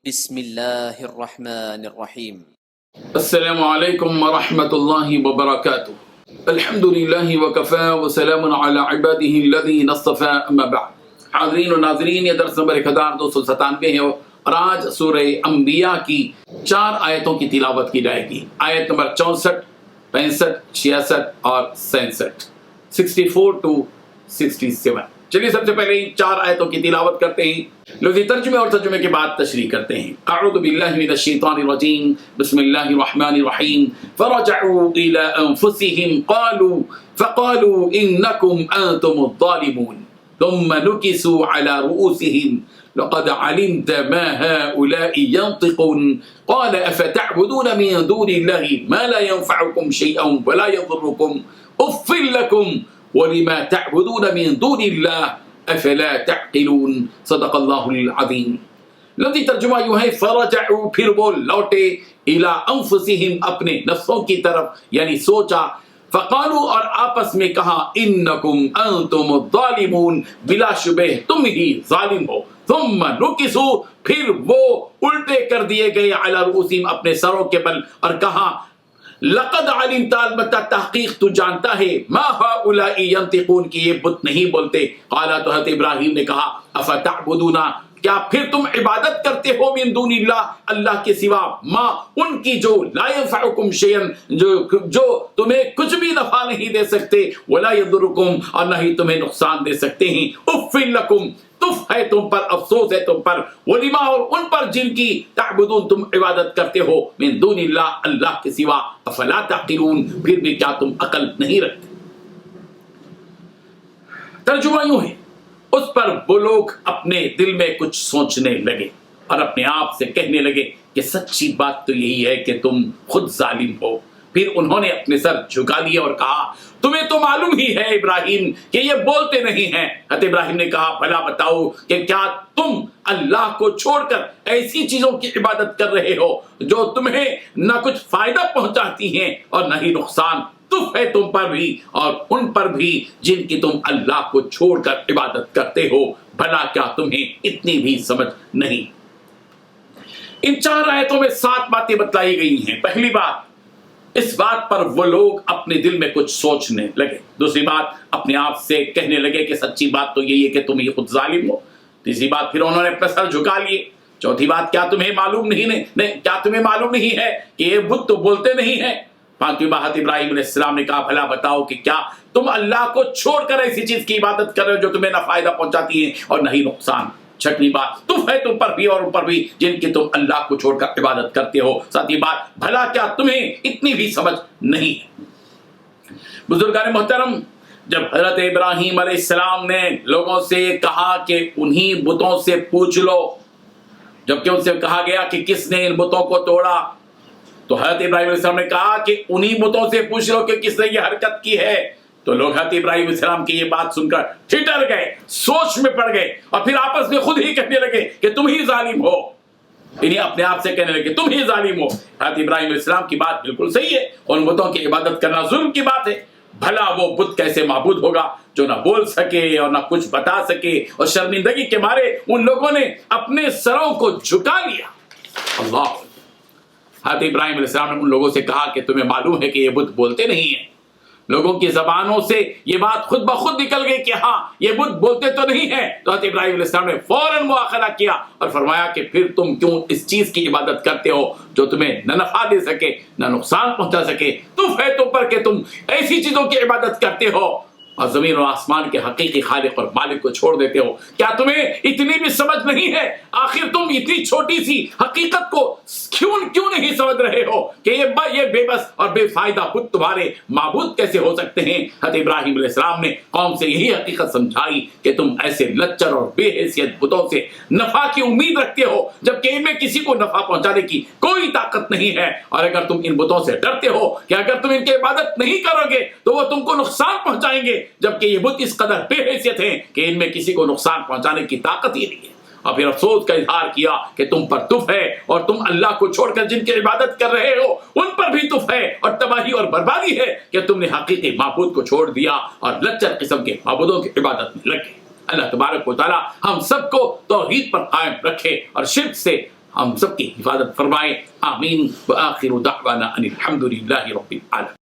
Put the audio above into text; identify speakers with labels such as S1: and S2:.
S1: بسم اللہ الرحمن الرحیم۔
S2: السلام علیکم ورحمۃ اللہ وبرکاتہ۔ الحمدللہ وکفی وسلام علی عبادہ الذین اصطفی، اما بعد۔ حاضرین و ناظرین، یہ درس نمبر 1297 ہے اور آج سورہ انبیاء کی 4 آیتوں کی تلاوت کی جائے گی۔ آیت نمبر 64، 65، 66 اور 67، 64 to 67۔ چلیے سب سے پہلے 4 آیتوں کی تلاوت کرتے ہیں، لفظی ترجمے اور ترجمے کے بعد تشریح کرتے ہیں۔ اعوذ باللہ من الشیطان الرجیم، بسم اللہ الرحمن الرحیم۔ فرجعوا الى انفسهم فقالوا انکم انتم الظالمون ثم نکسوا على رؤوسهم لقد علمت ما هؤلاء ينطقون قال افتعبدون من دون الله ما لا ينفعكم شيئا ولا يضركم اف لكم وَلِمَا تَعْبُدُونَ مِن دُونِ اللَّهِ أَفَلَا تَعْقِلُونَ۔ صدق اللہ العظیم۔ لفظی ترجمہ یوں ہے، فرجعوا، پھر وہ لوٹے، الى انفسہم، اپنے نفسوں کی طرف، یعنی سوچا، فقالوا، اور آپس میں کہا، انکم انتم الظالمون، بلا شبہ تم ہی ظالم ہو۔ ثم نکسوا، پھر وہ الٹے کر دیے گئے، علی رؤوسہم، اپنے سروں کے بل، اور کہا، لقد علمت، البتہ تحقیق تو جانتا ہے، ما هؤلاء ينطقون، کہ یہ بت نہیں بولتے۔ قال، تو حضرت ابراہیم نے کہا، افتعبدون، کیا پھر تم عبادت کرتے ہو، من دون اللہ، اللہ کے سوا، ما، ان کی جو، لا ينفعكم شيئا، جو تمہیں کچھ بھی نفع نہیں دے سکتے، ولا يضركم، اور نہ ہی تمہیں نقصان دے سکتے ہیں۔ اف لکم، تف ہے تم پر، افسوس ہے تم پر، ولما، اور ان پر جن کی تعبدون تم عبادت کرتے ہو، من دون اللہ، اللہ کے سوا، افلا تعقلون، پھر بھی کیا تم عقل نہیں رکھتے۔ ترجمہ یوں ہے، اس پر وہ لوگ اپنے دل میں کچھ سوچنے لگے اور اپنے آپ سے کہنے لگے کہ سچی بات تو یہی ہے کہ تم خود ظالم ہو۔ پھر انہوں نے اپنے سر جھکا لیے اور کہا، تمہیں تو معلوم ہی ہے ابراہیم کہ یہ بولتے نہیں ہیں۔ حضرت ابراہیم نے کہا، بھلا بتاؤ کہ کیا تم اللہ کو چھوڑ کر ایسی چیزوں کی عبادت کر رہے ہو جو تمہیں نہ کچھ فائدہ پہنچاتی ہیں اور نہ ہی نقصان؟ تف ہے تم پر بھی اور ان پر بھی جن کی تم اللہ کو چھوڑ کر عبادت کرتے ہو، بھلا کیا تمہیں اتنی بھی سمجھ نہیں؟ ان 4 آیتوں میں 7 باتیں بتلائی گئی ہیں۔ پہلی بات، اس بات پر وہ لوگ اپنے دل میں کچھ سوچنے لگے۔ دوسری بات، اپنے آپ سے کہنے لگے کہ سچی بات تو یہی ہے کہ تم ہی خود ظالم ہو۔ تیسری بات، پھر انہوں نے اپنا سر جھکا لیے۔ چوتھی بات، کیا تمہیں معلوم نہیں ہے کہ یہ بت تو بولتے نہیں ہیں۔ پانچویں بات، ابراہیم علیہ السلام نے کہا، بھلا بتاؤ کہ کیا تم اللہ کو چھوڑ کر ایسی چیز کی عبادت کر رہے ہو جو تمہیں نہ فائدہ پہنچاتی ہے اور نہ ہی نقصان۔ چھٹویں بات، تم ہے تم پر بھی اور اوپر بھی جن کی تم اللہ کو چھوڑ کر عبادت کرتے ہو۔ ساتویں بات، بھلا کیا تمہیں اتنی بھی سمجھ نہیں ہے؟ بزرگان محترم، جب حضرت ابراہیم علیہ السلام نے لوگوں سے کہا کہ انہی بتوں سے پوچھ لو، جبکہ ان سے کہا گیا کہ کس نے ان بتوں کو توڑا، تو حضرت ابراہیم علیہ السلام نے کہا کہ انہی بتوں سے پوچھ لو کہ کس نے یہ حرکت کی ہے، تو لوگ حضرت ابراہیم علیہ السلام کی یہ بات سن کر ٹھٹر گئے، سوچ میں پڑ گئے اور پھر آپس میں خود ہی کہنے لگے کہ تم ہی ظالم ہو۔ انہیں اپنے آپ سے کہنے لگے تم ہی ظالم ہو۔ حضرت ابراہیم علیہ السلام کی بات بالکل صحیح ہے، ان بتوں کی عبادت کرنا ظلم کی بات ہے۔ بھلا وہ بت کیسے معبود ہوگا جو نہ بول سکے اور نہ کچھ بتا سکے، اور شرمندگی کے مارے ان لوگوں نے اپنے سروں کو جھکا لیا۔ اللہ، حضرت ابراہیم علیہ السلام نے ان لوگوں سے کہا کہ تمہیں معلوم ہے کہ یہ بت بولتے نہیں ہیں۔ لوگوں کی زبانوں سے یہ بات خود بخود نکل گئی کہ ہاں یہ بت بولتے تو نہیں ہیں، تو حضرت ابراہیم علیہ السلام نے فوراً مواخذہ کیا اور فرمایا کہ پھر تم کیوں اس چیز کی عبادت کرتے ہو جو تمہیں نہ نفع دے سکے نہ نقصان پہنچا سکے؟ تم ہے تم پر کہ تم ایسی چیزوں کی عبادت کرتے ہو اور زمین و آسمان کے حقیقی خالق اور مالک کو چھوڑ دیتے ہو۔ کیا تمہیں اتنی بھی سمجھ نہیں ہے؟ آخر تم اتنی چھوٹی سی حقیقت کو کیوں نہیں سمجھ رہے ہو کہ یہ بے بس اور بے فائدہ بت تمہارے معبود کیسے ہو سکتے ہیں؟ حضرت ابراہیم علیہ السلام نے قوم سے یہی حقیقت سمجھائی کہ تم ایسے لچر اور بے حیثیت بتوں سے نفع کی امید رکھتے ہو جبکہ ان میں کسی کو نفع پہنچانے کی کوئی طاقت نہیں ہے، اور اگر تم ان بتوں سے ڈرتے ہو کہ اگر تم ان کی عبادت نہیں کرو گے تو وہ تم کو نقصان پہنچائیں گے، جبکہ یہ بت اس قدر بے حیثیت ہیں کہ ان میں کسی کو نقصان پہنچانے کی طاقت ہی نہیں ہے۔ اور پھر افسوس کا اظہار کیا کہ تم پر تف ہے اور تم اللہ کو چھوڑ کر جن کی عبادت کر رہے ہو ان پر بھی تف ہے اور تباہی اور بربادی ہے کہ تم نے حقیقی معبود کو چھوڑ دیا اور لچر قسم کے معبودوں کی عبادت میں لگ گئے۔ اللہ تبارک و تعالی ہم سب کو توحید پر قائم رکھے اور شرک سے ہم سب کی حفاظت فرمائے. آمین. وآخر دعوانا ان الحمدللہ رب العالمین.